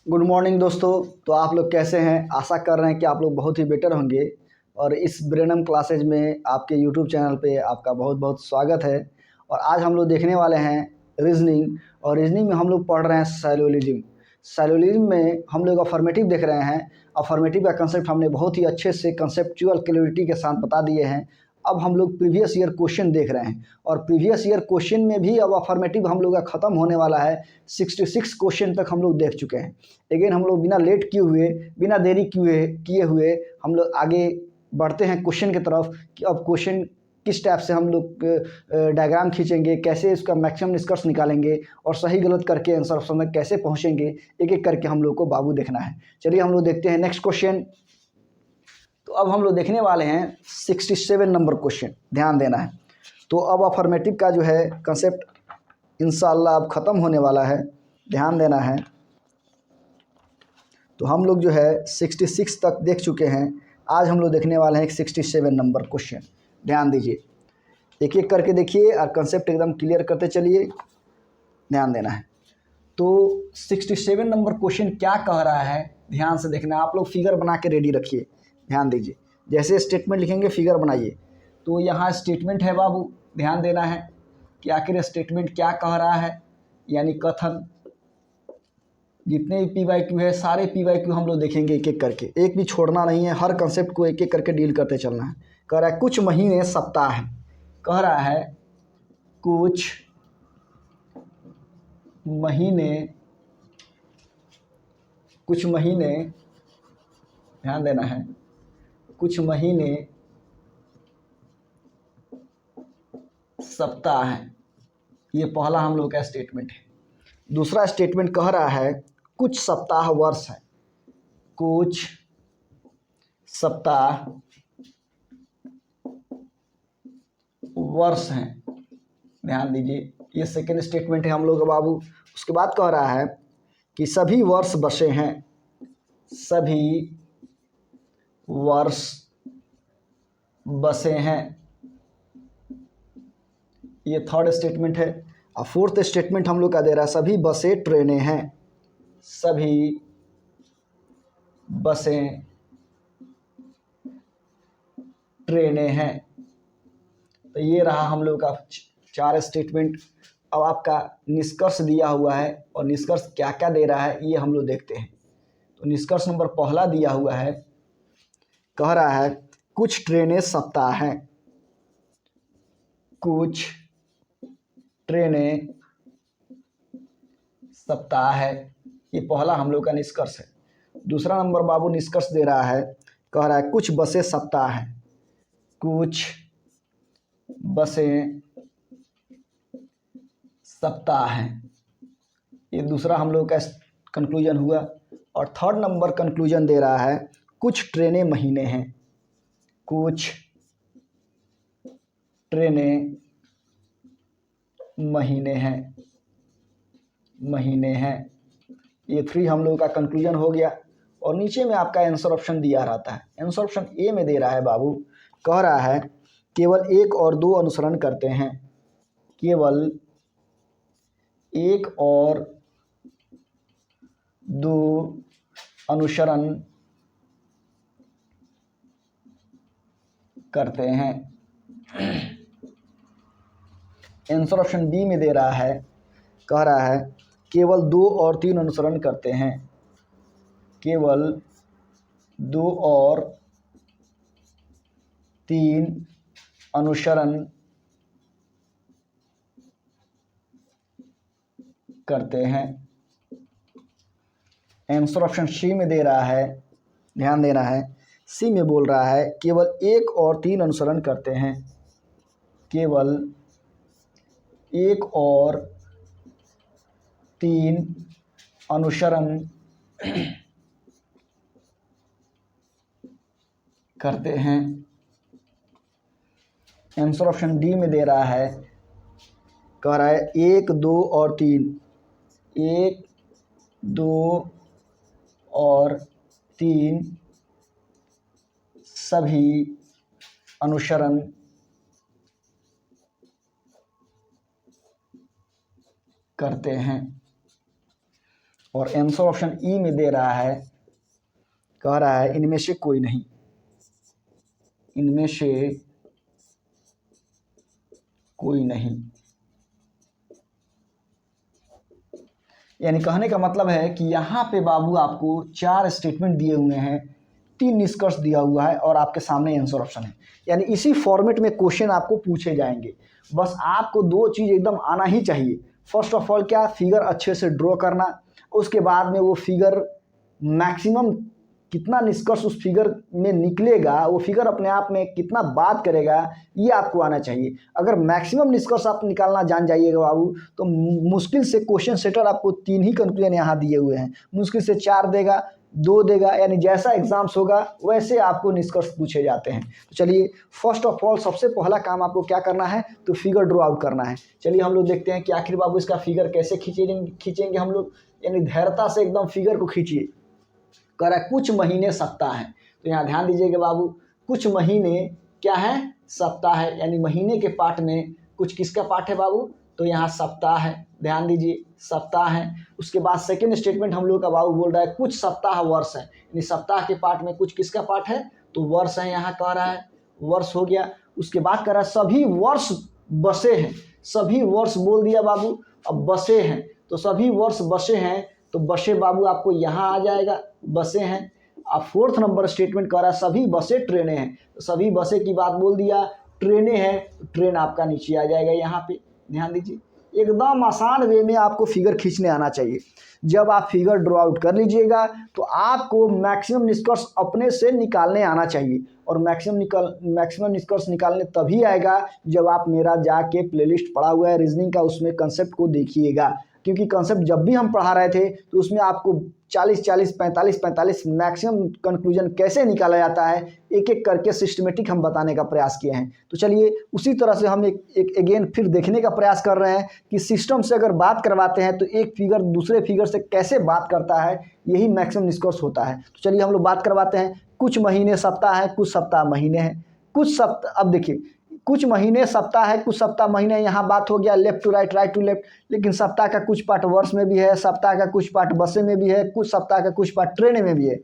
Good morning दोस्तों। तो आप लोग कैसे हैं? आशा कर रहे हैं कि आप लोग बहुत ही बेटर होंगे। और इस ब्रेनम क्लासेज में आपके यूट्यूब चैनल पे आपका बहुत बहुत स्वागत है। और आज हम लोग देखने वाले हैं रीजनिंग। और रीजनिंग में हम लोग पढ़ रहे हैं साइलोलिज्म। साइलोलिज्म में हम लोग अफर्मेटिव देख रहे हैं। अफर्मेटिव का कंसेप्ट हमने बहुत ही अच्छे से कंसेप्चुअल क्लैरिटी के साथ बता दिए हैं। अब हम लोग प्रीवियस ईयर क्वेश्चन देख रहे हैं और प्रीवियस ईयर क्वेश्चन में भी अब अफर्मेटिव हम लोग का ख़त्म होने वाला है। 66 क्वेश्चन तक हम लोग देख चुके हैं। अगेन हम लोग बिना लेट किए हुए, बिना देरी किए हुए हम लोग आगे बढ़ते हैं क्वेश्चन की तरफ कि अब क्वेश्चन किस टाइप से हम लोग डायग्राम खींचेंगे, कैसे इसका मैक्सिमम निष्कर्ष निकालेंगे और सही गलत करके आंसर ऑप्शन तक कैसे पहुंचेंगे, एक एक करके हम लोग को बाबू देखना है। चलिए हम लोग देखते हैं नेक्स्ट क्वेश्चन। तो अब हम लोग देखने वाले हैं 67 नंबर क्वेश्चन, ध्यान देना है। तो अब अफर्मेटिव का जो है कंसेप्ट इंशाल्लाह अब ख़त्म होने वाला है, ध्यान देना है। तो हम लोग जो है 66 तक देख चुके हैं। आज हम लोग देखने वाले हैं 67 नंबर क्वेश्चन, ध्यान दीजिए। एक एक करके देखिए और कंसेप्ट एकदम क्लियर करते चलिए, ध्यान देना है। तो 67 नंबर क्वेश्चन क्या कह रहा है, ध्यान से देखना। आप लोग फिगर बना के रेडी रखिए, ध्यान दीजिए। जैसे स्टेटमेंट लिखेंगे फिगर बनाइए। तो यहाँ स्टेटमेंट है बाबू, ध्यान देना है कि आखिर स्टेटमेंट क्या कह रहा है, यानी कथन। जितने भी PYQ है सारे PYQ हम लोग देखेंगे एक एक करके, एक भी छोड़ना नहीं है। हर कंसेप्ट को एक एक करके डील करते चलना है। कह रहा है कुछ महीने सप्ताह है, कह रहा है कुछ महीने, ध्यान देना है, कुछ महीने सप्ताह है। ये पहला हम लोग का स्टेटमेंट है। दूसरा स्टेटमेंट कह रहा है कुछ सप्ताह वर्ष है, कुछ सप्ताह वर्ष हैं, ध्यान दीजिए। ये सेकेंड स्टेटमेंट है हम लोग का बाबू। उसके बाद कह रहा है कि सभी वर्ष बसे हैं, सभी वर्ष बसे हैं। ये थर्ड स्टेटमेंट है। और फोर्थ स्टेटमेंट हम लोग का दे रहा है सभी बसें ट्रेनें हैं, सभी बसें ट्रेनें हैं। तो ये रहा हम लोग का 4 स्टेटमेंट। अब आपका निष्कर्ष दिया हुआ है और निष्कर्ष क्या क्या दे रहा है ये हम लोग देखते हैं। तो निष्कर्ष नंबर पहला दिया हुआ है, कह रहा है कुछ ट्रेनें सप्ताह हैं, कुछ ट्रेनें सप्ताह है। ये पहला हम लोग का निष्कर्ष है। दूसरा नंबर बाबू निष्कर्ष दे रहा है, कह रहा है कुछ बसें सप्ताह हैं, कुछ बसें सप्ताह हैं। ये दूसरा हम लोग का कंक्लूजन हुआ। और थर्ड नंबर कंक्लूजन दे रहा है कुछ ट्रेनें महीने हैं, कुछ ट्रेनें महीने हैं, महीने हैं। ये 3 हम लोग का कंक्लूजन हो गया। और नीचे में आपका आंसर ऑप्शन दिया रहता है। आंसर ऑप्शन ए में दे रहा है बाबू, कह रहा है केवल 1 और 2 अनुसरण करते हैं, केवल 1 और 2 अनुसरण करते हैं। आंसर ऑप्शन बी में दे रहा है, कह रहा है केवल 2 और 3 अनुसरण करते हैं, केवल 2 और 3 अनुसरण करते हैं। आंसर ऑप्शन सी में दे रहा है, ध्यान देना है, सी में बोल रहा है केवल 1 और 3 अनुसरण करते हैं, केवल 1 और 3 अनुसरण करते हैं। आंसर ऑप्शन डी में दे रहा है, कह रहा है 1, 2 और 3, 1, 2 और 3 सभी अनुसरण करते हैं। और आंसर ऑप्शन ई में दे रहा है, कह रहा है इनमें से कोई नहीं, इनमें से कोई नहीं। यानी कहने का मतलब है कि यहाँ पे बाबू आपको 4 स्टेटमेंट दिए हुए हैं, 3 निष्कर्ष दिया हुआ है और आपके सामने आंसर ऑप्शन है। यानी इसी फॉर्मेट में क्वेश्चन आपको पूछे जाएंगे। बस आपको 2 चीज़ एकदम आना ही चाहिए। फर्स्ट ऑफ ऑल क्या, फिगर अच्छे से ड्रॉ करना, उसके बाद में वो फिगर मैक्सिमम कितना निष्कर्ष उस फिगर में निकलेगा, वो फिगर अपने आप में कितना बात करेगा, ये आपको आना चाहिए। अगर मैक्सिमम निष्कर्ष आप निकालना जान जाइएगा बाबू, तो मुश्किल से क्वेश्चन सेटर आपको 3 ही कंक्लूजन यहाँ दिए हुए हैं, मुश्किल से 4 देगा, 2 देगा। यानी जैसा एग्जाम्स होगा वैसे आपको निष्कर्ष पूछे जाते हैं। तो चलिए फर्स्ट ऑफ ऑल सबसे पहला काम आपको क्या करना है, तो फिगर ड्रॉ आउट करना है। चलिए हम लोग देखते हैं कि आखिर बाबू इसका फिगर कैसे खींचेंगे हम लोग। यानी धैर्यता से एकदम फिगर को खींचिए। कह रहा है कुछ महीने सप्ताह है, तो यहाँ ध्यान दीजिएगा बाबू, कुछ महीने क्या है, सप्ताह है। यानी महीने के पार्ट में कुछ किसका पार्ट है बाबू, तो यहाँ सप्ताह है, ध्यान दीजिए सप्ताह है। उसके बाद सेकंड स्टेटमेंट हम लोग का बाबू बोल रहा है कुछ सप्ताह वर्ष है, यानी सप्ताह के पार्ट में कुछ किसका पार्ट है, तो वर्ष है, यहाँ कह रहा है वर्ष हो गया। उसके बाद कह रहा है सभी वर्ष बसे हैं, सभी वर्ष बोल दिया बाबू, अब बसे हैं, तो सभी वर्ष बसे हैं, तो बसे बाबू आपको यहाँ आ जाएगा, बसें हैं। अब 4th नंबर स्टेटमेंट कह रहा है सभी बसें ट्रेनें हैं, तो सभी बसें की बात बोल दिया, ट्रेनें हैं, तो ट्रेन आपका नीचे आ जाएगा यहाँ पे। ध्यान दीजिए एकदम आसान वे में आपको फिगर खींचने आना चाहिए। जब आप फिगर ड्रॉ आउट कर लीजिएगा तो आपको मैक्सिमम निष्कर्ष अपने से निकालने आना चाहिए। और मैक्सिमम निष्कर्ष निकालने तभी आएगा जब आप मेरा जाके प्लेलिस्ट पड़ा हुआ है रीजनिंग का, उसमें कंसेप्ट को देखिएगा। क्योंकि कंसेप्ट जब भी हम पढ़ा रहे थे तो उसमें आपको 40-40, 45-45 मैक्सिमम कंक्लूजन कैसे निकाला जाता है, एक एक करके सिस्टमेटिक हम बताने का प्रयास किए हैं। तो चलिए उसी तरह से हम एक अगेन फिर देखने का प्रयास कर रहे हैं कि सिस्टम से अगर बात करवाते हैं तो एक फिगर दूसरे फिगर से कैसे बात करता है, यही मैक्सिमम निष्कर्ष होता है। तो चलिए हम लोग बात करवाते हैं। कुछ महीने सप्ताह है, कुछ सप्ताह महीने हैं, कुछ सप्ताह, अब देखिए कुछ महीने सप्ताह है, कुछ सप्ताह महीने, यहाँ बात हो गया left to right, right to left. लेकिन सप्ताह का कुछ पार्ट वर्ष में भी है, सप्ताह का कुछ पार्ट बसे में भी है, कुछ सप्ताह का कुछ पार्ट ट्रेन में भी है।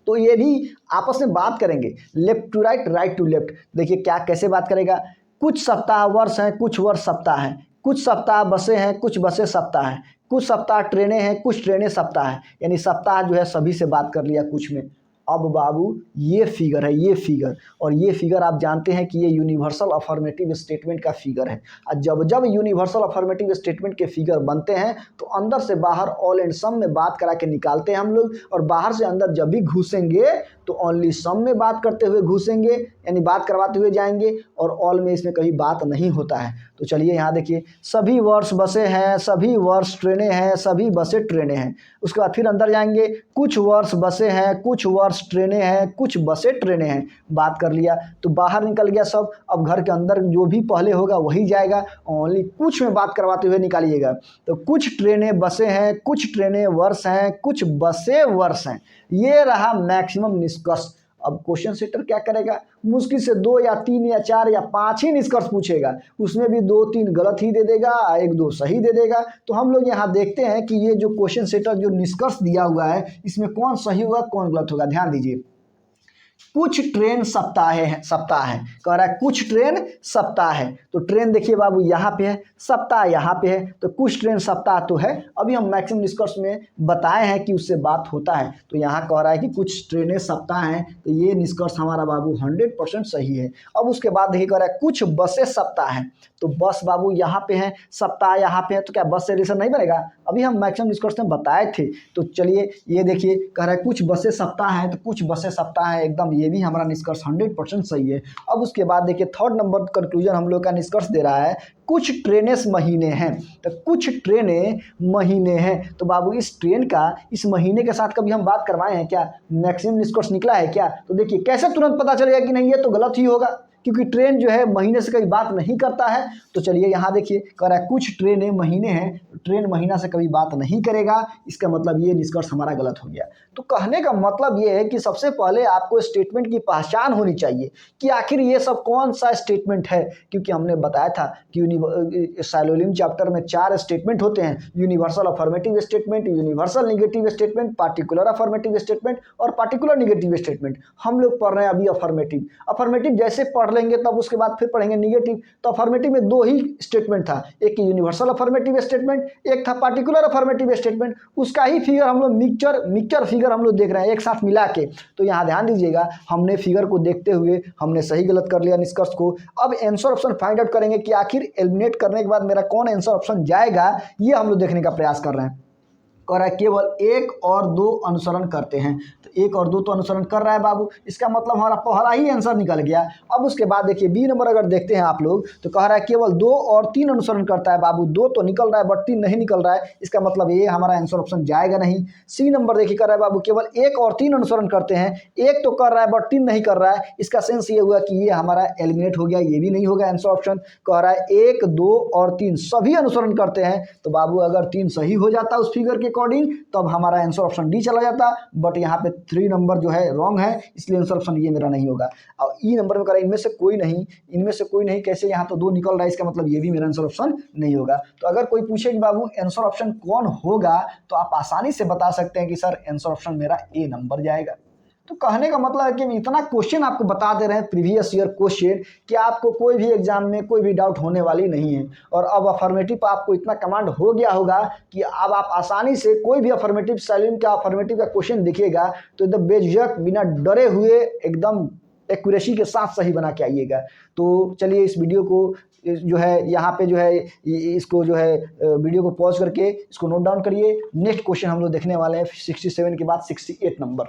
तो ये भी आपस में बात करेंगे, left to right, right to left. देखिए क्या कैसे बात करेगा, कुछ सप्ताह वर्ष हैं, कुछ वर्ष सप्ताह हैं, कुछ सप्ताह बसें हैं, कुछ बसें सप्ताह हैं, कुछ सप्ताह ट्रेनें हैं, कुछ ट्रेनें सप्ताह हैं। यानी सप्ताह जो है सभी से बात कर लिया कुछ में। अब बाबू ये फिगर है, ये फिगर, और ये फिगर आप जानते हैं कि ये यूनिवर्सल अफर्मेटिव स्टेटमेंट का फिगर है। और जब जब यूनिवर्सल अफर्मेटिव स्टेटमेंट के फिगर बनते हैं तो अंदर से बाहर ऑल एंड सम में बात करा के निकालते हैं हम लोग, और बाहर से अंदर जब भी घुसेंगे तो ओनली सम में बात करते हुए घुसेंगे, यानी बात करवाते हुए जाएंगे, और ऑल में इसमें कहीं बात नहीं होता है। तो चलिए यहाँ देखिए, सभी वर्ष बसें हैं, सभी वर्ष ट्रेनें हैं, सभी बसें ट्रेनें हैं। उसके बाद फिर अंदर जाएंगे, कुछ वर्ष बसें हैं, कुछ वर्ष ट्रेनें हैं, कुछ बसें ट्रेनें हैं, बात कर लिया। तो बाहर निकल गया सब। अब घर के अंदर जो भी पहले होगा वही जाएगा, ओनली कुछ में बात करवाते हुए निकालिएगा। तो कुछ ट्रेनें बसें हैं, कुछ ट्रेनें वर्ष हैं, कुछ बसें वर्ष हैं। ये रहा मैक्सिमम निष्कर्ष। अब क्वेश्चन सेटर क्या करेगा, मुश्किल से 2 या 3 या 4 या 5 ही निष्कर्ष पूछेगा, उसमें भी 2-3 गलत ही दे देगा, 1-2 सही दे देगा। तो हम लोग यहाँ देखते हैं कि ये जो क्वेश्चन सेटर जो निष्कर्ष दिया हुआ है इसमें कौन सही होगा कौन गलत होगा। ध्यान दीजिए, कुछ ट्रेन सप्ताह है, सप्ताह है, कह रहा है कुछ ट्रेन सप्ताह है। तो ट्रेन देखिए बाबू यहाँ पे है, सप्ताह यहाँ पे है, तो कुछ ट्रेन सप्ताह तो है। अभी हम मैक्सिमम निष्कर्ष में बताए हैं कि उससे बात होता है। तो यहाँ कह रहा है कि कुछ ट्रेनें सप्ताह हैं, तो ये निष्कर्ष हमारा बाबू 100% सही है। अब उसके बाद देखिए कह रहा है कुछ बसें सप्ताह हैं, तो बस बाबू यहाँ पे है, सप्ताह यहाँ पे है, तो क्या बस से रिलेशन नहीं बनेगा। अभी हम मैक्सिमम निष्कर्ष में बताए थे। तो चलिए ये देखिए, कह रहा है कुछ बसें सप्ताह हैं, तो कुछ बसें सप्ताह हैं, एकदम ये भी हमारा निष्कर्ष 100% सही है। अब उसके बाद देखिए 3rd नंबर कंक्लूजन हम लोग का निष्कर्ष दे रहा है, कुछ ट्रेनें महीने हैं, तो कुछ ट्रेनें महीने हैं। तो बाबू इस ट्रेन का इस महीने के साथ कभी हम बात करवाए हैं क्या, मैक्सिमम निष्कर्ष निकला है क्या। तो देखिए कैसे तुरंत पता चलेगा कि नहीं ये तो गलत ही होगा, क्योंकि ट्रेन जो है महीने से कभी बात नहीं करता है। तो चलिए यहाँ देखिए, कह रहा है कुछ ट्रेनें महीने हैं, ट्रेन महीना से कभी बात नहीं करेगा। इसका मतलब ये निष्कर्ष हमारा गलत हो गया। तो कहने का मतलब ये है कि सबसे पहले आपको स्टेटमेंट की पहचान होनी चाहिए कि आखिर ये सब कौन सा स्टेटमेंट है, क्योंकि हमने बताया था कि साइलोलियम चैप्टर में 4 स्टेटमेंट होते हैं, universal affirmative statement, universal negative statement, particular affirmative statement और पार्टिकुलर नेगेटिव स्टेटमेंट। हम लोग पढ़ रहे हैं अभी अफर्मेटिव। अफर्मेटिव जैसे पढ़ लेंगे तब उसके बाद फिर पढ़ेंगे निगेटिव। तो अफर्मेटिव में 2 ही स्टेटमेंट था, एक यूनिवर्सल अफर्मेटिव स्टेटमेंट, एक था पार्टिकुलर अफर्मेटिव स्टेटमेंट। उसका ही फिगर हम लोग मिक्सचर फिगर हम लोग देख रहे हैं एक साथ मिला के। तो यहाँ ध्यान दीजिएगा, हमने फिगर को देखते हुए हमने सही गलत कर लिया निष्कर्ष को। अब आंसर ऑप्शन फाइंड आउट करेंगे कि आखिर एलिमिनेट करने के बाद मेरा कौन आंसर ऑप्शन जाएगा, ये हम लोग देखने का प्रयास कर रहे हैं। कह रहा है केवल 1 और 2 अनुसरण करते हैं। तो 1 और 2 तो अनुसरण कर रहा है बाबू, इसका मतलब हमारा पहला ही आंसर निकल गया। अब उसके बाद देखिए बी नंबर अगर देखते हैं आप लोग, तो कह रहा है केवल 2 और 3 अनुसरण करता है। बाबू 2 तो निकल रहा है बट 3 नहीं निकल रहा है, इसका मतलब ये हमारा आंसर ऑप्शन जाएगा नहीं। सी नंबर देखिए, कर रहा है बाबू केवल 1 और 3 अनुसरण करते हैं। 1 तो कर रहा है बट 3 नहीं कर रहा है, इसका सेंस ये हुआ कि ये हमारा एलिमिनेट हो गया, ये भी नहीं होगा आंसर ऑप्शन। कह रहा है 1, 2 और 3 सभी अनुसरण करते हैं। तो बाबू अगर 3 सही हो जाता उस फिगर के अकॉर्डिंग तब हमारा आंसर ऑप्शन डी चला जाता, बट यहाँ पे 3 नंबर जो है रॉन्ग है, इसलिए आंसर ऑप्शन ये मेरा नहीं होगा। और ई नंबर में कह रहा है इनमें से कोई नहीं कैसे, यहाँ तो 2 निकल रहा है, इसका मतलब ये भी मेरा आंसर ऑप्शन नहीं होगा। तो अगर कोई पूछे कि बाबू आंसर ऑप्शन कौन होगा, तो आप आसानी से बता सकते हैं कि सर आंसर ऑप्शन मेरा ए नंबर जाएगा। तो कहने का मतलब है कि इतना क्वेश्चन आपको बता दे रहे हैं, प्रीवियस ईयर क्वेश्चन, कि आपको कोई भी एग्जाम में कोई भी डाउट होने वाली नहीं है। और अब अफर्मेटिव पर आपको इतना कमांड हो गया होगा कि अब आप आसानी से कोई भी अफर्मेटिव साइलेंट का अफर्मेटिव का क्वेश्चन दिखेगा तो एकदम बेझिझक बिना डरे हुए एकदम एक्यूरेसी के साथ सही बना के आइएगा। तो चलिए इस वीडियो को जो है यहाँ पे जो है इसको जो है वीडियो को पॉज करके इसको नोट डाउन करिए। नेक्स्ट क्वेश्चन हम लोग देखने वाले हैं 67 के बाद 68 नंबर।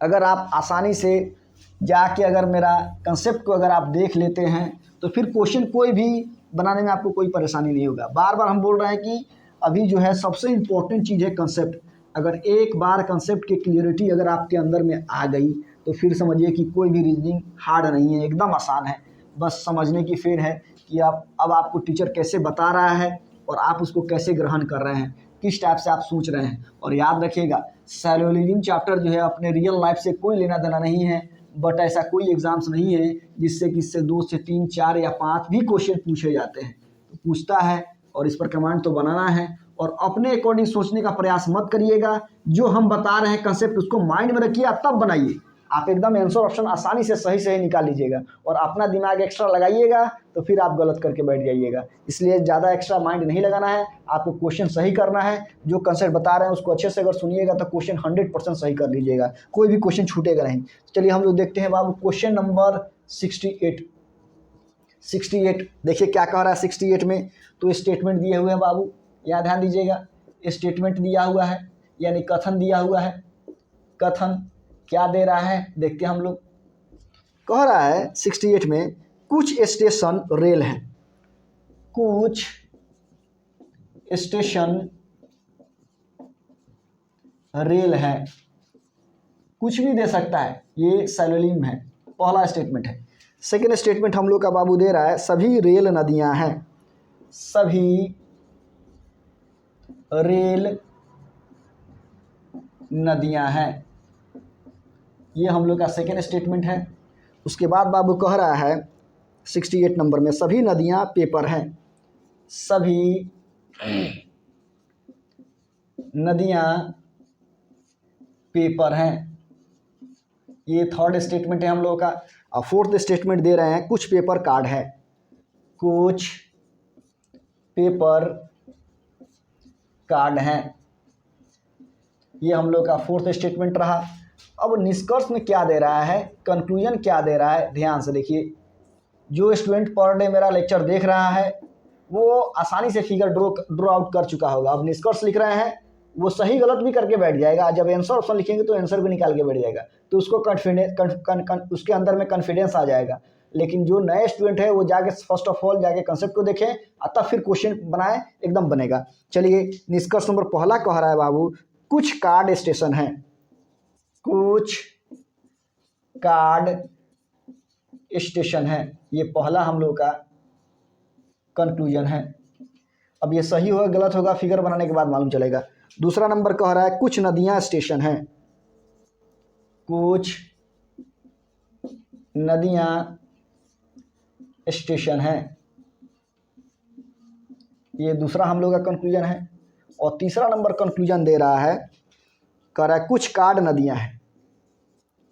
अगर आप आसानी से जाके अगर मेरा कंसेप्ट को अगर आप देख लेते हैं तो फिर क्वेश्चन कोई भी बनाने में आपको कोई परेशानी नहीं होगा। बार बार हम बोल रहे हैं कि अभी जो है सबसे इम्पोर्टेंट चीज़ है कंसेप्ट। अगर एक बार कंसेप्ट की क्लियरिटी अगर आपके अंदर में आ गई तो फिर समझिए कि कोई भी रीजनिंग हार्ड नहीं है, एकदम आसान है। बस समझने की फिर है कि अब आपको टीचर कैसे बता रहा है और आप उसको कैसे ग्रहण कर रहे हैं, किस टाइप से आप सोच रहे हैं। और याद रखिएगा साइलोलियम चैप्टर जो है अपने रियल लाइफ से कोई लेना देना नहीं है, बट ऐसा कोई एग्जाम्स नहीं है जिससे कि इससे 2 से 3, 4 या 5 भी क्वेश्चन पूछे जाते हैं। तो पूछता है और इस पर कमांड तो बनाना है और अपने अकॉर्डिंग सोचने का प्रयास मत करिएगा। जो हम बता रहे हैं कंसेप्ट उसको माइंड में रखिए, तब बनाइए। आप एकदम आंसर ऑप्शन आसानी से सही निकाल लीजिएगा और अपना दिमाग एक्स्ट्रा लगाइएगा तो फिर आप गलत करके बैठ जाइएगा। इसलिए ज़्यादा एक्स्ट्रा माइंड नहीं लगाना है, आपको क्वेश्चन सही करना है। जो कंसेप्ट बता रहे हैं उसको अच्छे से अगर सुनिएगा तो क्वेश्चन 100% सही कर लीजिएगा, कोई भी क्वेश्चन छूटेगा नहीं। चलिए हम लोग देखते हैं बाबू क्वेश्चन नंबर 68 देखिए क्या कह रहा है 68 में। तो स्टेटमेंट दिए हुए हैं बाबू, यहाँ ध्यान दीजिएगा, स्टेटमेंट दिया हुआ है यानी कथन दिया हुआ है। कथन क्या दे रहा है देखते हैं हम लोग। कह रहा है 68 में कुछ स्टेशन रेल है, कुछ स्टेशन रेल है, कुछ भी दे सकता है, ये साइलोनिम है। पहला स्टेटमेंट है। सेकेंड स्टेटमेंट हम लोग का बाबू दे रहा है सभी रेल नदियां हैं, सभी रेल नदियां हैं, ये हम लोग का सेकेंड स्टेटमेंट है। उसके बाद बाबू कह रहा है 68 नंबर में सभी नदियां पेपर हैं, सभी नदियां पेपर हैं, ये थर्ड स्टेटमेंट है हम लोगों का। और फोर्थ स्टेटमेंट दे रहे हैं कुछ पेपर कार्ड है, कुछ पेपर कार्ड हैं, ये हम लोग का फोर्थ स्टेटमेंट रहा। अब निष्कर्ष में क्या दे रहा है, कंक्लूजन क्या दे रहा है, ध्यान से देखिए। जो स्टूडेंट पर डे मेरा लेक्चर देख रहा है वो आसानी से फिगर ड्रॉ आउट कर चुका होगा। अब निष्कर्ष लिख रहे हैं वो सही गलत भी करके बैठ जाएगा, जब आंसर ऑप्शन लिखेंगे तो आंसर भी निकाल के बैठ जाएगा, तो उसको उसके अंदर में कॉन्फिडेंस आ जाएगा। लेकिन जो नए स्टूडेंट है वो जाके फर्स्ट ऑफ ऑल जाके कंसेप्ट को देखें और तब फिर क्वेश्चन बनाए, एकदम बनेगा। चलिए निष्कर्ष नंबर पहला कह रहा है बाबू कुछ कार्ड स्टेशन है, कुछ कार्ड स्टेशन है। ये पहला हम लोग का कंक्लूजन है। अब ये सही होगा गलत होगा फिगर बनाने के बाद मालूम चलेगा। दूसरा नंबर कह रहा है कुछ नदियां स्टेशन हैं। कुछ नदियां स्टेशन हैं, ये दूसरा हम लोग का कंक्लूजन है। और तीसरा नंबर कंक्लूजन दे रहा है, कह रहा है कुछ कार्ड नदियां हैं।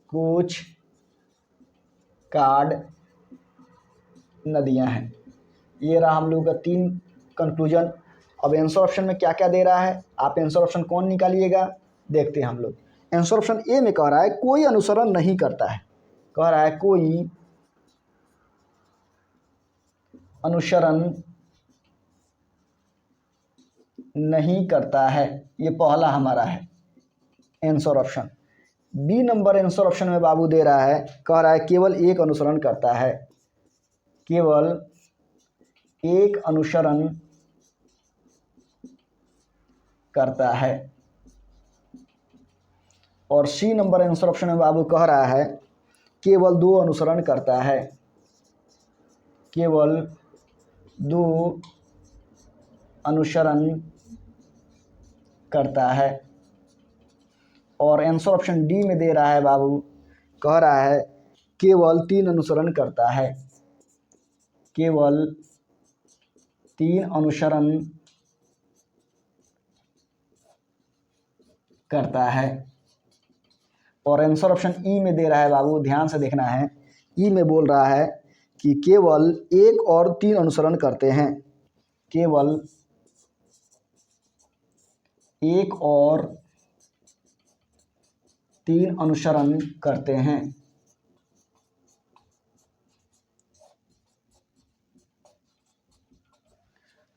कुछ कार्ड नदियां हैं। ये रहा हम लोग का 3 कंक्लूजन। अब आंसर ऑप्शन में क्या क्या दे रहा है, आप आंसर ऑप्शन कौन निकालिएगा देखते हैं हम लोग। आंसर ऑप्शन ए में कह रहा है कोई अनुसरण नहीं करता है। कह रहा है कोई अनुसरण नहीं करता है, ये पहला हमारा है answer option. B number answer option में बाबू दे रहा है, कह रहा है केवल एक अनुसरण करता है। केवल एक अनुसरण करता है। और सी नंबर आंसर ऑप्शन में बाबू कह रहा है केवल 2 अनुसरण करता है। केवल 2 अनुसरण करता है। और आंसर ऑप्शन डी में दे रहा है बाबू, कह रहा है केवल 3 अनुसरण करता है। केवल 3 अनुसरण करता है। और आंसर ऑप्शन ई में दे रहा है बाबू, ध्यान से देखना है। ई में बोल रहा है कि केवल 1 और 3 अनुसरण करते हैं। केवल 1 और 3 अनुसरण करते हैं।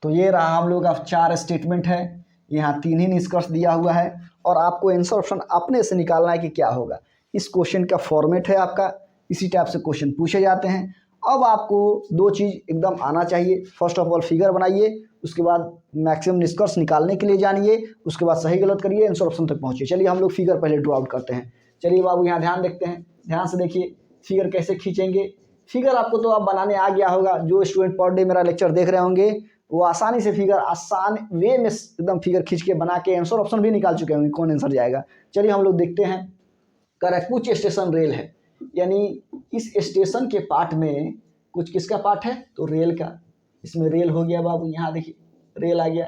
तो ये रहा हम लोग का 4 स्टेटमेंट है। यहाँ 3 ही निष्कर्ष दिया हुआ है और आपको आंसर ऑप्शन अपने से निकालना है कि क्या होगा। इस क्वेश्चन का फॉर्मेट है आपका, इसी टाइप से क्वेश्चन पूछे जाते हैं। अब आपको 2 चीज़ एकदम आना चाहिए। फर्स्ट ऑफ ऑल फिगर बनाइए, उसके बाद मैक्सिमम निष्कर्ष निकालने के लिए जानिए, उसके बाद सही गलत करिए, आंसर ऑप्शन तक पहुँचिए। चलिए हम लोग फिगर पहले ड्रॉ आउट करते हैं। चलिए बाबू यहाँ ध्यान देखते हैं, ध्यान से देखिए फिगर कैसे खींचेंगे। फिगर आपको तो आप बनाने आ गया होगा, जो स्टूडेंट पर डे मेरा लेक्चर देख रहे होंगे वो आसानी से फिगर आसान वे में एकदम फिगर खींच के बना के आंसर ऑप्शन भी निकाल चुके होंगे कौन आंसर जाएगा। चलिए हम लोग देखते हैं। करेक्ट, कुछ स्टेशन रेल है, यानी इस स्टेशन के पार्ट में कुछ किसका पार्ट है तो रेल का। इसमें रेल हो गया बाबू, यहाँ देखिए रेल आ गया।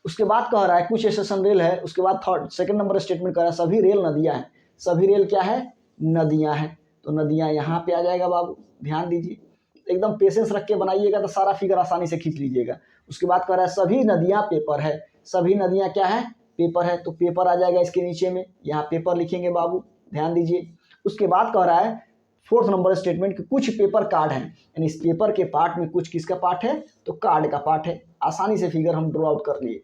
उसके बाद कह रहा है कुछ स्टेशन रेल है। उसके बाद सेकंड नंबर स्टेटमेंट कह रहा है सभी रेल नदियाँ हैं। सभी रेल क्या है, नदियाँ हैं। तो नदियाँ यहाँ पे आ जाएगा बाबू, ध्यान दीजिए। एकदम पेशेंस रख के बनाइएगा तो सारा फिगर आसानी से खींच लीजिएगा। उसके बाद कह रहा है सभी नदियाँ पेपर है। सभी नदियाँ क्या है, पेपर है। तो पेपर आ जाएगा इसके नीचे में, यहाँ पेपर लिखेंगे बाबू, ध्यान दीजिए। उसके बाद कह रहा है 4th नंबर स्टेटमेंट कि कुछ पेपर कार्ड हैं, यानी इस पेपर के पार्ट में कुछ किसका पार्ट है तो कार्ड का पार्ट है। आसानी से फिगर हम ड्रॉ आउट कर लिए।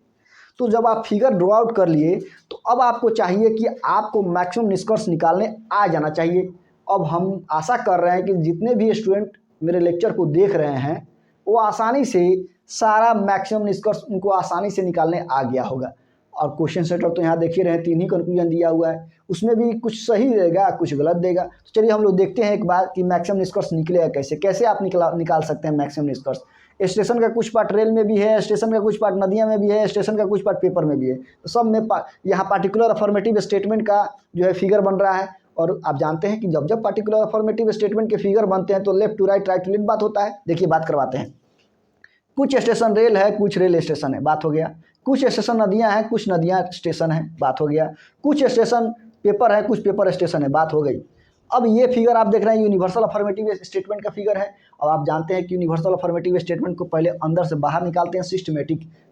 तो जब आप फिगर ड्रॉ आउट कर लिए तो अब आपको चाहिए कि आपको मैक्सिमम निष्कर्ष निकालने आ जाना चाहिए। अब हम आशा कर रहे हैं कि जितने भी स्टूडेंट मेरे लेक्चर को देख रहे हैं वो आसानी से सारा मैक्सिमम निष्कर्ष उनको आसानी से निकालने आ गया होगा। और क्वेश्चन सेटर तो यहाँ देख ही रहे हैं, 3 ही कंक्लूजन दिया हुआ है, उसमें भी कुछ सही देगा कुछ गलत देगा। तो चलिए हम लोग देखते हैं एक बार कि मैक्सिमम निष्कर्ष निकलेगा कैसे। कैसे आप निकाल सकते हैं मैक्सिमम निष्कर्ष। स्टेशन का कुछ पार्ट रेल में भी है, स्टेशन का कुछ पार्ट नदियाँ में भी है, स्टेशन का कुछ पार्ट पेपर में भी है। तो सब में यहाँ पार्टिकुलर अफर्मेटिव स्टेटमेंट का जो है फिगर बन रहा है। और आप जानते हैं कि जब जब पार्टिकुलर अफर्मेटिव स्टेटमेंट के फिगर बनते हैं तो left to right, right to left बात होता है। देखिए बात करवाते हैं। कुछ स्टेशन रेल है, कुछ रेल स्टेशन है, बात हो गया। कुछ स्टेशन नदियां हैं, कुछ नदियां स्टेशन है, बात हो गया। कुछ स्टेशन पेपर है, कुछ पेपर स्टेशन है, बात हो गई। अब ये फिगर आप देख रहे हैं यूनिवर्सल अफर्मेटिव स्टेटमेंट का फिगर है। अब आप जानते हैं कि यूनिवर्सल अफर्मेटिव स्टेटमेंट को पहले अंदर से बाहर निकालते हैं,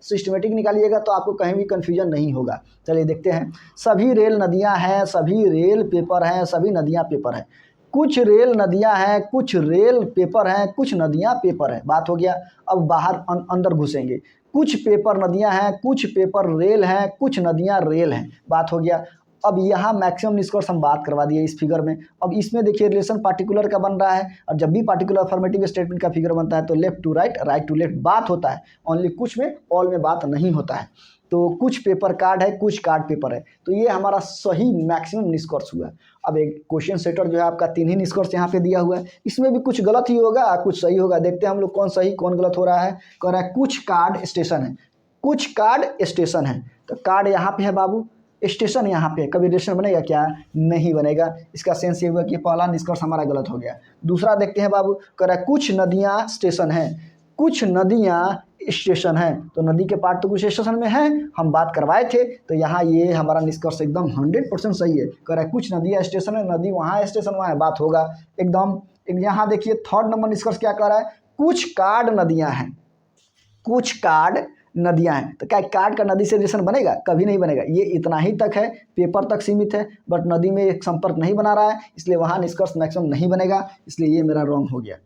सिस्टमेटिक निकालिएगा तो आपको कहीं भी कन्फ्यूजन नहीं होगा। चलिए देखते हैं। सभी रेल नदियाँ हैं, सभी रेल पेपर हैं, सभी नदियाँ पेपर हैं। कुछ रेल नदियां हैं, कुछ रेल पेपर हैं, कुछ नदियां पेपर हैं, बात हो गया। अब बाहर अंदर घुसेंगे। कुछ पेपर नदियां हैं, कुछ पेपर रेल हैं, कुछ नदियां रेल हैं, बात हो गया। अब यहाँ मैक्सिमम निष्कर्ष हम बात करवा दिए इस फिगर में। अब इसमें देखिए रिलेशन पार्टिकुलर का बन रहा है, और जब भी पार्टिकुलर अफर्मेटिव स्टेटमेंट का फिगर बनता है तो left to right, right to left बात होता है। ओनली कुछ में, ऑल में बात नहीं होता है। तो कुछ पेपर कार्ड है, कुछ कार्ड पेपर है। तो ये हमारा सही मैक्सिमम निष्कर्ष हुआ। अब एक क्वेश्चन सेटर जो है आपका 3 ही निष्कर्ष यहाँ पे दिया हुआ है, इसमें भी कुछ गलत ही होगा, कुछ सही होगा। देखते हैं हम लोग कौन सही कौन गलत हो रहा है। कह रहा है कुछ कार्ड स्टेशन है, कुछ कार्ड स्टेशन है। तो कार्ड यहाँ पे है बाबू, स्टेशन यहाँ पे, कभी रिलेशन बनेगा क्या? नहीं बनेगा। इसका सेंस ये हुआ कि पहला निष्कर्ष हमारा गलत हो गया। दूसरा देखते हैं बाबू, कह रहा है कुछ नदियाँ स्टेशन हैं, कुछ नदियाँ स्टेशन है। तो नदी के पार्ट तो कुछ स्टेशन में है, हम बात करवाए थे, तो यहाँ ये हमारा निष्कर्ष एकदम 100% सही है। कह रहा है कुछ नदियाँ स्टेशन है, नदी वहाँ है, स्टेशन वहाँ है, बात होगा एकदम। यहाँ देखिए थर्ड नंबर निष्कर्ष क्या कह रहा है, कुछ कार्ड नदियाँ हैं, कुछ कार्ड नदियाँ हैं। तो क्या कार्ड का नदी से रिलेशन बनेगा? कभी नहीं बनेगा। ये इतना ही तक है, पेपर तक सीमित है, बट नदी में एक संपर्क नहीं बना रहा है, इसलिए वहाँ निष्कर्ष मैक्सिमम नहीं बनेगा, इसलिए ये मेरा रॉन्ग हो गया।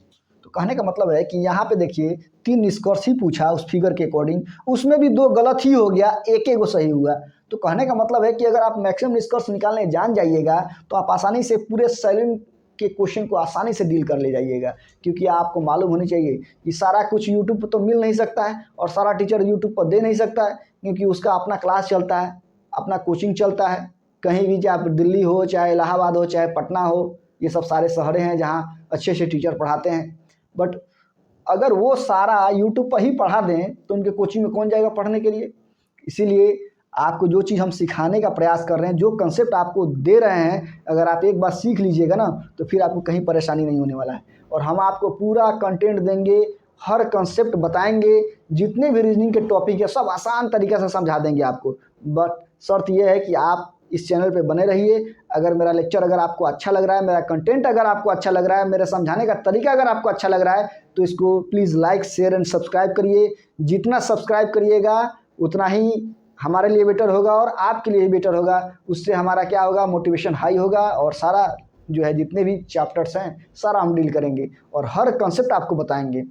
तो कहने का मतलब है कि यहाँ पे देखिए 3 निष्कर्ष ही पूछा उस फिगर के अकॉर्डिंग, उसमें भी 2 गलत ही हो गया, एक वो सही हुआ। तो कहने का मतलब है कि अगर आप मैक्सिमम निष्कर्ष निकालने जान जाइएगा तो आप आसानी से पूरे सैलून के क्वेश्चन को आसानी से डील कर ले जाइएगा, क्योंकि आपको मालूम होनी चाहिए कि सारा कुछ यूट्यूब पर तो मिल नहीं सकता है और सारा टीचर यूट्यूब पर दे नहीं सकता है, क्योंकि उसका अपना क्लास चलता है, अपना कोचिंग चलता है। कहीं भी, चाहे दिल्ली हो, चाहे इलाहाबाद हो, चाहे पटना हो, ये सब सारे शहरें हैं जहाँ अच्छे अच्छे टीचर पढ़ाते हैं। बट अगर वो सारा यूट्यूब पर ही पढ़ा दें तो उनके कोचिंग में कौन जाएगा पढ़ने के लिए? इसीलिए आपको जो चीज़ हम सिखाने का प्रयास कर रहे हैं, जो कंसेप्ट आपको दे रहे हैं, अगर आप एक बार सीख लीजिएगा ना तो फिर आपको कहीं परेशानी नहीं होने वाला है। और हम आपको पूरा कंटेंट देंगे, हर कंसेप्ट बताएंगे, जितने भी रीजनिंग के टॉपिक है सब आसान तरीके से समझा देंगे आपको। बट शर्त यह है कि आप इस चैनल पे बने रहिए। अगर मेरा लेक्चर अगर आपको अच्छा लग रहा है, मेरा कंटेंट अगर आपको अच्छा लग रहा है, मेरे समझाने का तरीका अगर आपको अच्छा लग रहा है, तो इसको please like, share and subscribe करिए। जितना सब्सक्राइब करिएगा उतना ही हमारे लिए बेटर होगा और आपके लिए भी बेटर होगा। उससे हमारा क्या होगा, मोटिवेशन हाई होगा और सारा जो है जितने भी चैप्टर्स हैं सारा हम डील करेंगे और हर कंसेप्ट आपको बताएंगे।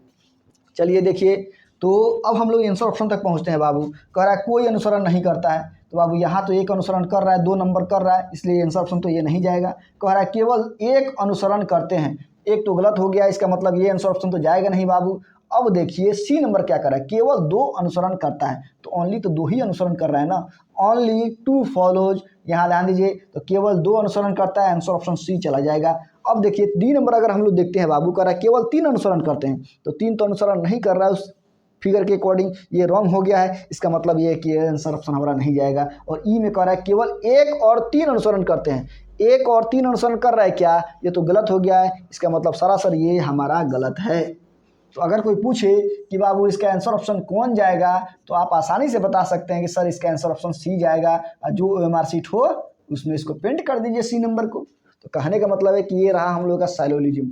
चलिए देखिए, तो अब हम लोग आंसर ऑप्शन तक पहुंचते हैं। बाबू कह रहा है कोई अनुसरण नहीं करता है, तो बाबू यहाँ तो एक अनुसरण कर रहा है, 2 नंबर कर रहा है, इसलिए आंसर ऑप्शन तो ये नहीं जाएगा। कह रहा है केवल एक अनुसरण करते हैं, एक तो गलत हो गया, इसका मतलब ये आंसर ऑप्शन तो जाएगा नहीं बाबू। अब देखिए सी नंबर क्या कर रहा है, केवल 2 अनुसरण करता है, तो ओनली तो 2 ही अनुसरण कर रहा है ना, ओनली 2 फॉलोज। यहाँ ध्यान दीजिए, तो केवल 2 अनुसरण करता है, आंसर ऑप्शन सी चला जाएगा। अब देखिए डी नंबर अगर हम लोग देखते हैं, बाबू कह रहा है केवल 3 अनुसरण करते हैं, तो 3 तो अनुसरण नहीं कर रहा है उस फिगर के अकॉर्डिंग, ये रॉन्ग हो गया है। इसका मतलब ये है कि आंसर ऑप्शन हमारा नहीं जाएगा। और ई में कह रहा है केवल 1 और 3 अनुसरण करते हैं, 1 और 3 अनुसरण कर रहा है क्या, ये तो गलत हो गया है। इसका मतलब सरासर ये हमारा गलत है। तो अगर कोई पूछे कि बाबू इसका आंसर ऑप्शन कौन जाएगा, तो आप आसानी से बता सकते हैं कि सर इसका आंसर ऑप्शन सी जाएगा। जो OMR शीट हो उसमें इसको प्रिंट कर दीजिए सी नंबर को। तो कहने का मतलब है कि ये रहा हम लोग का साइलोलिज्म।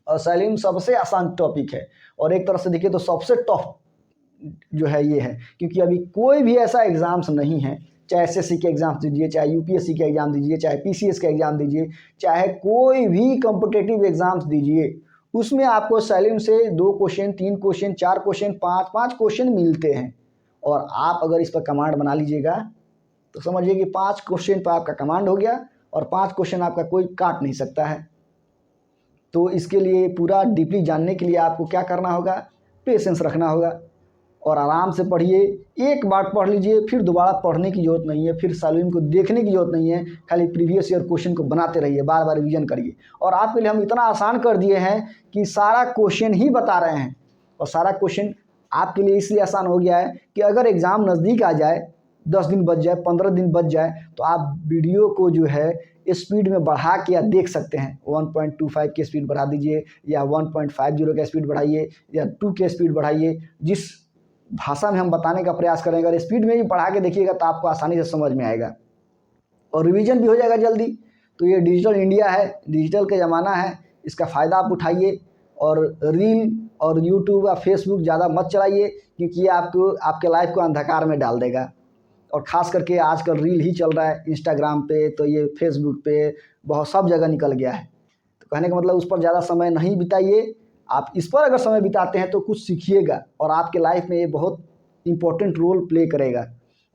और साइलोजिज्म सबसे आसान टॉपिक है और एक तरह से देखिए तो सबसे टफ जो है ये है, क्योंकि अभी कोई भी ऐसा एग्ज़ाम्स नहीं है, चाहे SSC के एग्ज़ाम दीजिए, चाहे UPSC के एग्ज़ाम दीजिए, चाहे PCS के एग्ज़ाम दीजिए, चाहे कोई भी कॉम्पिटिटिव एग्ज़ाम्स दीजिए, उसमें आपको साइलिम से 2 क्वेश्चन, 3 क्वेश्चन, 4 क्वेश्चन, 5 क्वेश्चन मिलते हैं। और आप अगर इस पर कमांड बना लीजिएगा तो समझिए कि 5 क्वेश्चन पर आपका कमांड हो गया और 5 क्वेश्चन आपका कोई काट नहीं सकता है। तो इसके लिए पूरा डीपली जानने के लिए आपको क्या करना होगा, पेशेंस रखना होगा और आराम से पढ़िए। एक बार पढ़ लीजिए, फिर दोबारा पढ़ने की ज़रूरत नहीं है, फिर साइलिम को देखने की ज़रूरत नहीं है, खाली प्रीवियस ईयर क्वेश्चन को बनाते रहिए, बार बार रिवीजन करिए। और आपके लिए हम इतना आसान कर दिए हैं कि सारा क्वेश्चन ही बता रहे हैं। और सारा क्वेश्चन आपके लिए इसलिए आसान हो गया है कि अगर एग्ज़ाम नज़दीक आ जाए, 10 दिन बच जाए, 15 दिन बच जाए, तो आप वीडियो को जो है स्पीड में बढ़ा के या देख सकते हैं। 1.25 की स्पीड बढ़ा दीजिए या 1.50 का स्पीड बढ़ाइए या 2 के स्पीड बढ़ाइए। जिस भाषा में हम बताने का प्रयास करेंगे, अगर स्पीड में ही पढ़ा के देखिएगा तो आपको आसानी से समझ में आएगा और रिवीजन भी हो जाएगा जल्दी। तो ये डिजिटल इंडिया है, डिजिटल का ज़माना है, इसका फ़ायदा आप उठाइए। और रील और यूट्यूब या फेसबुक ज़्यादा मत चलाइए, क्योंकि ये आपको आपके लाइफ को अंधकार में डाल देगा। और ख़ास करके आजकल रील ही चल रहा है इंस्टाग्राम पे, तो ये फेसबुक पे बहुत सब जगह निकल गया है। तो कहने का मतलब उस पर ज़्यादा समय नहीं बिताइए। आप इस पर अगर समय बिताते हैं तो कुछ सीखिएगा और आपके लाइफ में ये बहुत इम्पोर्टेंट रोल प्ले करेगा।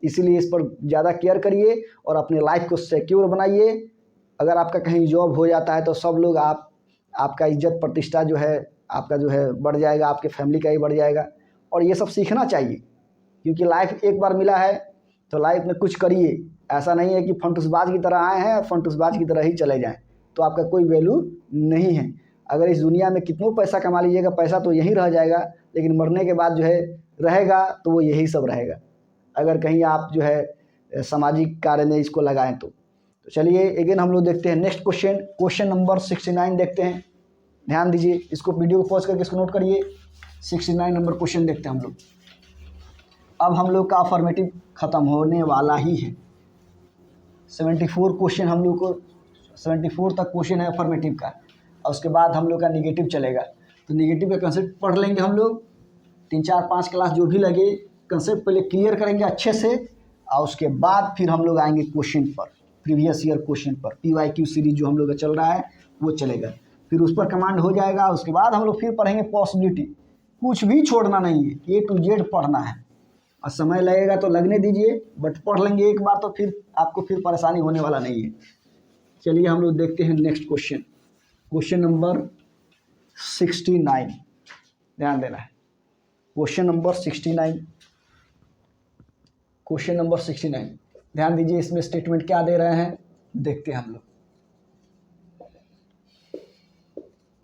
इसीलिए इस पर ज़्यादा केयर करिए और अपने लाइफ को सिक्योर बनाइए। अगर आपका कहीं जॉब हो जाता है तो सब लोग आपका इज्जत प्रतिष्ठा जो है आपका जो है बढ़ जाएगा, आपके फैमिली का ही बढ़ जाएगा। और ये सब सीखना चाहिए, क्योंकि लाइफ एक बार मिला है तो लाइफ में कुछ करिए। ऐसा नहीं है कि फंटूसबाज की तरह आए हैं और फंटूसबाज की तरह ही चले जाएं, तो आपका कोई वैल्यू नहीं है। अगर इस दुनिया में कितना पैसा कमा लीजिएगा, पैसा तो यहीं रह जाएगा, लेकिन मरने के बाद जो है रहेगा तो वो यही सब रहेगा, अगर कहीं आप जो है सामाजिक कार्य में इसको लगाएं तो। चलिए अगेन हम लोग देखते हैं नेक्स्ट क्वेश्चन, क्वेश्चन नंबर 69 देखते हैं। ध्यान दीजिए, इसको वीडियो को पॉज करके इसको नोट करिए। 69 नंबर क्वेश्चन देखते हैं हम लोग। अब हम लोग का अफर्मेटिव ख़त्म होने वाला ही है। 74 क्वेश्चन हम लोग को, 74 तक क्वेश्चन है अफर्मेटिव का, और उसके बाद हम लोग का निगेटिव चलेगा। तो निगेटिव का कंसेप्ट पढ़ लेंगे हम लोग, 3 4 5 क्लास जो भी लगे कंसेप्ट पहले क्लियर करेंगे अच्छे से, और उसके बाद फिर हम लोग आएंगे क्वेश्चन पर, प्रीवियस ईयर क्वेश्चन पर। PYQ सीरीज जो हम लोग का चल रहा है वो चलेगा, फिर उस पर कमांड हो जाएगा। उसके बाद हम लोग फिर पढ़ेंगे पॉसिबिलिटी। कुछ भी छोड़ना नहीं है, A to Z पढ़ना है, और समय लगेगा तो लगने दीजिए, बट पढ़ लेंगे एक बार तो फिर आपको फिर परेशानी होने वाला नहीं है। चलिए हम लोग देखते हैं नेक्स्ट क्वेश्चन, क्वेश्चन नंबर 69। ध्यान देना है, क्वेश्चन नंबर 69, क्वेश्चन नंबर 69। ध्यान दीजिए, इसमें स्टेटमेंट क्या दे रहे हैं देखते हैं हम लोग,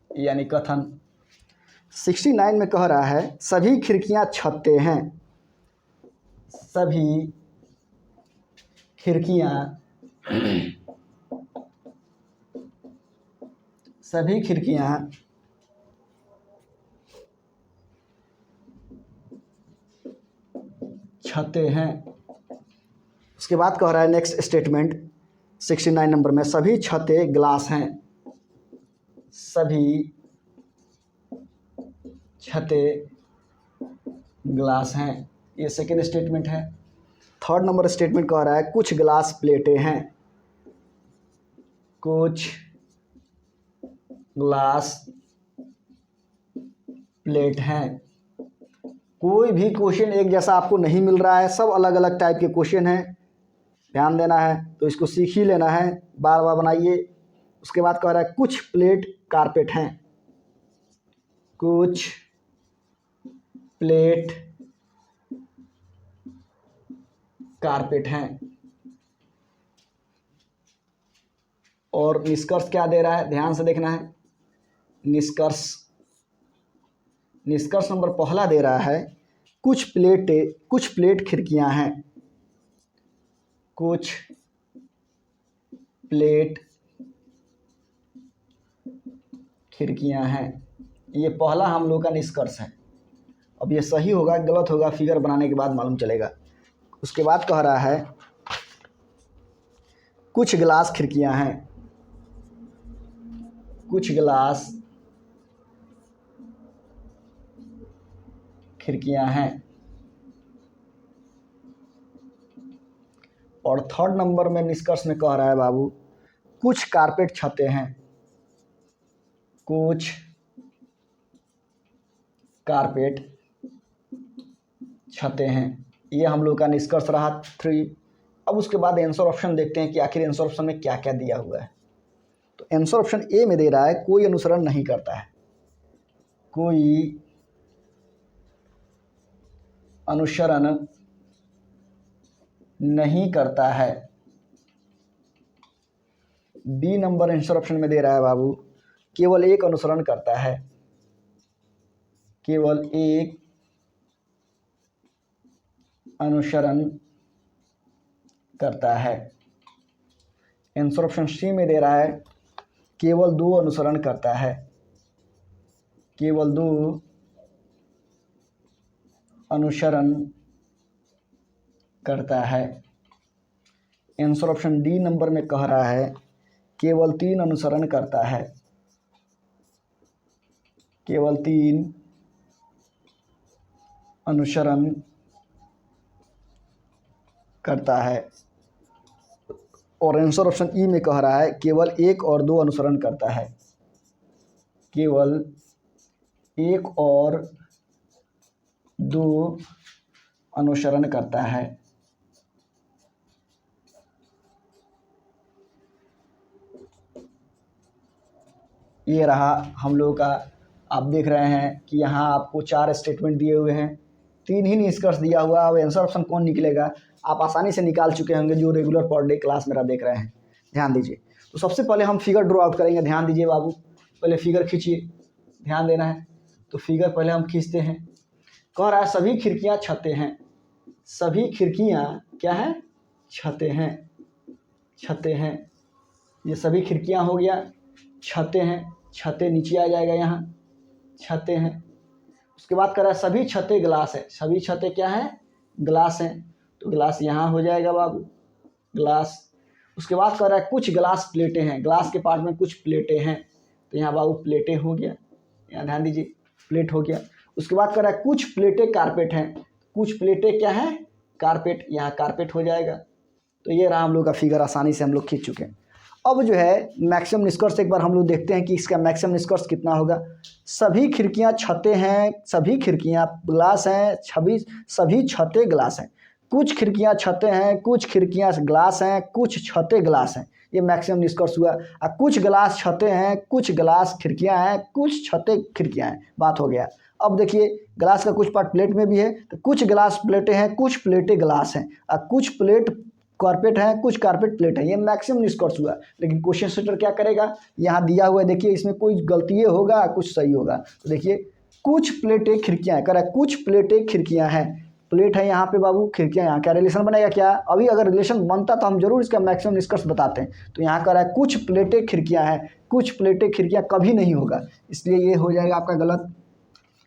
यानी कथन। 69 में कह रहा है सभी खिड़कियां छतें हैं, सभी खिड़कियां छतें हैं। उसके बाद कह रहा है नेक्स्ट स्टेटमेंट 69 नंबर में, सभी छतें ग्लास हैं, सभी छतें ग्लास हैं। ये सेकेंड स्टेटमेंट है। थर्ड नंबर स्टेटमेंट कह रहा है कुछ ग्लास प्लेटें हैं, कुछ ग्लास प्लेट हैं। कोई भी क्वेश्चन एक जैसा आपको नहीं मिल रहा है, सब अलग अलग टाइप के क्वेश्चन हैं, ध्यान देना है। तो इसको सीख ही लेना है, बार बार बनाइए। उसके बाद कह रहा है कुछ प्लेट कारपेट हैं, कुछ प्लेट कारपेट हैं। और निष्कर्ष क्या दे रहा है, ध्यान से देखना है। निष्कर्ष नंबर पहला दे रहा है कुछ प्लेट खिड़कियां हैं, कुछ प्लेट खिड़कियां हैं। ये पहला हम लोग का निष्कर्ष है। अब ये सही होगा गलत होगा फिगर बनाने के बाद मालूम चलेगा। उसके बाद कह रहा है कुछ गिलास खिड़कियां हैं, कुछ गिलास खिड़कियां हैं। और थर्ड नंबर में निष्कर्ष में कह रहा है बाबू कुछ कारपेट छतें हैं, कुछ कारपेट छतें हैं। ये हम लोग का निष्कर्ष रहा 3। अब उसके बाद आंसर ऑप्शन देखते हैं कि आखिर आंसर ऑप्शन में क्या क्या दिया हुआ है। तो आंसर ऑप्शन ए में दे रहा है कोई अनुसरण नहीं करता है, कोई अनुसरण नहीं करता है। बी नंबर आंसर ऑप्शन में दे रहा है बाबू केवल एक अनुसरण करता है, केवल एक अनुसरण करता है। आंसर ऑप्शन सी में दे रहा है केवल 2 अनुसरण करता है, केवल 2 अनुसरण करता है। आंसर ऑप्शन डी नंबर में कह रहा है केवल 3 अनुसरण करता है, केवल 3 अनुसरण करता है। और आंसर ऑप्शन ई में कह रहा है केवल 1 और 2 अनुसरण करता है, केवल 1 और 2 अनुसरण करता है। ये रहा हम लोग का। आप देख रहे हैं कि यहाँ आपको 4 स्टेटमेंट दिए हुए हैं, 3 ही निष्कर्ष दिया हुआ, अब आंसर ऑप्शन कौन निकलेगा आप आसानी से निकाल चुके होंगे जो रेगुलर पर डे क्लास मेरा देख रहे हैं। ध्यान दीजिए, तो सबसे पहले हम फिगर ड्रॉ आउट करेंगे। ध्यान दीजिए बाबू, पहले फिगर खींचिए, ध्यान देना है। तो फिगर पहले हम खींचते हैं। कह रहा है सभी खिड़कियां छतें हैं, सभी खिड़कियां क्या है, छतें हैं, छतें हैं। ये सभी खिड़कियां हो गया, छतें हैं, छतें नीचे आ जाएगा यहाँ, छतें हैं। उसके बाद कह रहा है सभी छतें ग्लास है, सभी छतें क्या है, ग्लास हैं, तो ग्लास यहाँ हो जाएगा बाबू, ग्लास। उसके बाद कह रहा है कुछ ग्लास प्लेटें हैं, ग्लास के पार्ट में कुछ प्लेटें हैं, तो यहाँ बाबू प्लेटें हो गया, यहाँ ध्यान दीजिए प्लेट हो गया। उसके बाद कह रहा है कुछ प्लेटें कारपेट हैं, कुछ प्लेटें क्या है, कारपेट, यहाँ कारपेट हो जाएगा। तो ये रहा हम लोग का फिगर, आसानी से हम लोग खींच चुके हैं। अब जो है मैक्सिमम निष्कर्ष एक बार हम लोग देखते हैं कि इसका मैक्सिमम निष्कर्ष कितना होगा। सभी खिड़कियां छतें हैं, सभी खिड़कियां ग्लास हैं, सभी छतें ग्लास हैं। कुछ खिड़कियां छतें हैं, कुछ खिड़कियां ग्लास हैं, कुछ छतें ग्लास हैं। ये मैक्सिमम निष्कर्ष हुआ। कुछ ग्लास छतें हैं, कुछ ग्लास खिड़कियां हैं, कुछ छतें खिड़कियां हैं। बात हो गया। अब देखिए ग्लास का कुछ पार्ट प्लेट में भी है, तो कुछ ग्लास प्लेटें हैं, कुछ प्लेटें ग्लास हैं, और कुछ प्लेट कारपेट है, कुछ कारपेट प्लेट है। ये मैक्सिमम निष्कर्ष हुआ। लेकिन क्वेश्चन सेटर क्या करेगा, यहाँ दिया हुआ है देखिए, इसमें कोई गलती होगा, कुछ सही होगा। तो देखिए कुछ प्लेटें खिड़कियां हैं, कह रहा है कुछ प्लेटें खिड़कियां हैं, प्लेट है यहाँ पे बाबू, खिड़कियां यहाँ, क्या रिलेशन बनेगा, क्या अभी अगर रिलेशन बनता तो हम जरूर इसका मैक्सिमम निष्कर्ष बताते हैं। तो यहाँ कह रहा है कुछ प्लेटें खिड़कियां हैं, कुछ प्लेटें खिड़कियां कभी नहीं होगा, इसलिए ये हो जाएगा आपका गलत।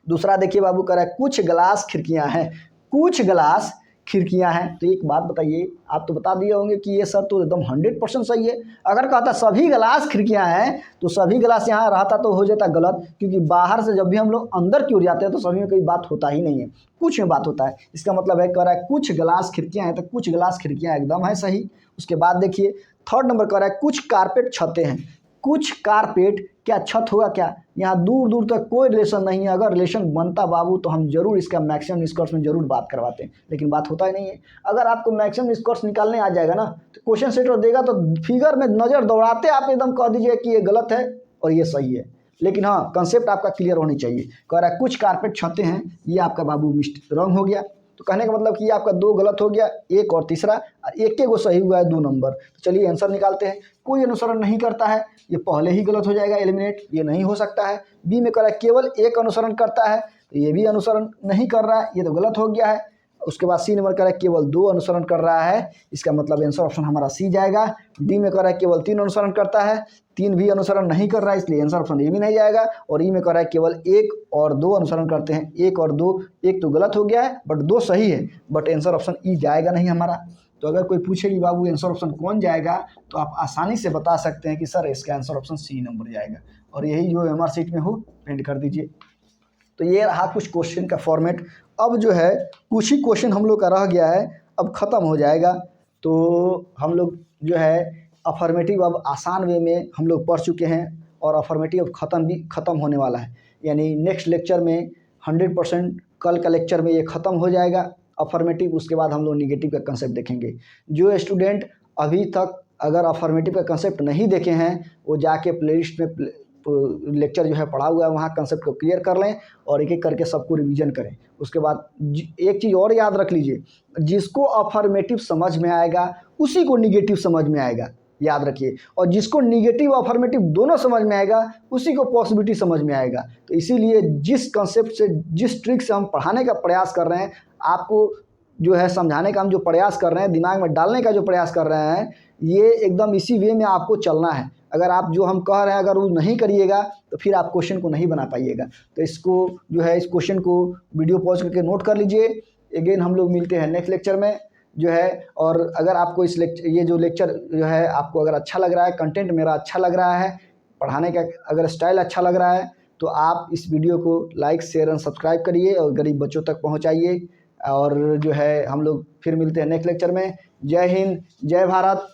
दूसरा देखिए बाबू, कह रहा है कुछ ग्लास खिड़कियां हैं, कुछ ग्लास खिड़कियां हैं। तो एक बात बताइए, आप तो बता दिए होंगे कि ये सर तो एकदम 100% सही है। अगर कहता सभी ग्लास खिड़कियां हैं तो सभी ग्लास यहाँ रहता तो हो जाता गलत, क्योंकि बाहर से जब भी हम लोग अंदर की ओर जाते हैं तो सभी में कोई बात होता ही नहीं है, कुछ में बात होता है। इसका मतलब है, कह रहा है कुछ ग्लास खिड़कियां हैं, तो कुछ ग्लास खिड़कियां एकदम है सही। उसके बाद देखिए थर्ड नंबर कह रहा है कुछ कारपेट छतें हैं, कुछ कारपेट, क्या छत होगा क्या, यहाँ दूर दूर तक कोई रिलेशन नहीं है। अगर रिलेशन बनता बाबू तो हम जरूर इसका मैक्सिमम निष्कर्ष में जरूर बात करवाते हैं, लेकिन बात होता ही नहीं है। अगर आपको मैक्सिमम निष्कर्ष निकालने आ जाएगा ना, तो क्वेश्चन सेटर देगा तो फिगर में नज़र दौड़ाते आप एकदम कह दीजिए कि ये गलत है और ये सही है। लेकिन हाँ, कंसेप्ट आपका क्लियर होनी चाहिए। कह रहा है कुछ कारपेट छतें हैं, ये आपका बाबू रॉन्ग हो गया। तो कहने का मतलब कि ये आपका 2 गलत हो गया, एक और तीसरा, एक को सही हुआ है 2 नंबर। तो चलिए आंसर निकालते हैं। कोई अनुसरण नहीं करता है, ये पहले ही गलत हो जाएगा, एलिमिनेट, ये नहीं हो सकता है। बी में कह रहा है केवल एक अनुसरण करता है, तो ये भी अनुसरण नहीं कर रहा है, ये तो गलत हो गया है। उसके बाद सी नंबर कह रहा है केवल 2 अनुसरण कर रहा है, इसका मतलब आंसर ऑप्शन हमारा सी जाएगा। डी में कह रहा है केवल 3 अनुसरण करता है, 3 भी अनुसरण नहीं कर रहा है, इसलिए आंसर ऑप्शन ये भी नहीं जाएगा। और ई में कह रहा है केवल 1 और 2 अनुसरण करते हैं, 1 और 2, 1 तो गलत हो गया है बट 2 सही है, बट आंसर ऑप्शन ई जाएगा नहीं हमारा। तो अगर कोई पूछे कि बाबू आंसर ऑप्शन कौन जाएगा, तो आप आसानी से बता सकते हैं कि सर इसका आंसर ऑप्शन सी नंबर जाएगा, और यही जो एमआर सीट में हो प्रिंट कर दीजिए। तो ये रहा कुछ क्वेश्चन का फॉर्मेट। अब जो है कुछ ही क्वेश्चन हम लोग का रह गया है, अब ख़त्म हो जाएगा। तो हम लोग जो है अफर्मेटिव अब आसान वे में हम लोग पढ़ चुके हैं, और अफर्मेटिव अब ख़त्म होने वाला है, यानी नेक्स्ट लेक्चर में 100%, कल का लेक्चर में ये ख़त्म हो जाएगा अफर्मेटिव। उसके बाद हम लोग निगेटिव का कंसेप्ट देखेंगे। जो स्टूडेंट अभी तक अगर अफर्मेटिव का कंसेप्ट नहीं देखे हैं, वो जाके प्लेलिस्ट में लेक्चर जो है पढ़ा हुआ है, वहाँ कंसेप्ट को क्लियर कर लें और एक एक करके सबको रिवीजन करें। उसके बाद एक चीज़ और याद रख लीजिए, जिसको अफर्मेटिव समझ में आएगा उसी को निगेटिव समझ में आएगा, याद रखिए। और जिसको निगेटिव अफर्मेटिव दोनों समझ में आएगा उसी को पॉसिबिलिटी समझ में आएगा। तो इसीलिए जिस कंसेप्ट से, जिस ट्रिक से हम पढ़ाने का प्रयास कर रहे हैं, आपको जो है समझाने का हम जो प्रयास कर रहे हैं, दिमाग में डालने का जो प्रयास कर रहे हैं, ये एकदम इसी वे में आपको चलना है। अगर आप जो हम कह रहे हैं अगर वो नहीं करिएगा तो फिर आप क्वेश्चन को नहीं बना पाइएगा। तो इसको जो है, इस क्वेश्चन को वीडियो पॉज करके नोट कर लीजिए। अगेन हम लोग मिलते हैं नेक्स्ट लेक्चर में जो है। और अगर आपको ये जो लेक्चर जो है आपको अगर अच्छा लग रहा है, कंटेंट मेरा अच्छा लग रहा है, पढ़ाने का अगर स्टाइल अच्छा लग रहा है, तो आप इस वीडियो को लाइक, शेयर और सब्सक्राइब करिए और गरीब बच्चों तक पहुँचाइए। और जो है हम लोग फिर मिलते हैं नेक्स्ट लेक्चर में। जय हिंद, जय भारत।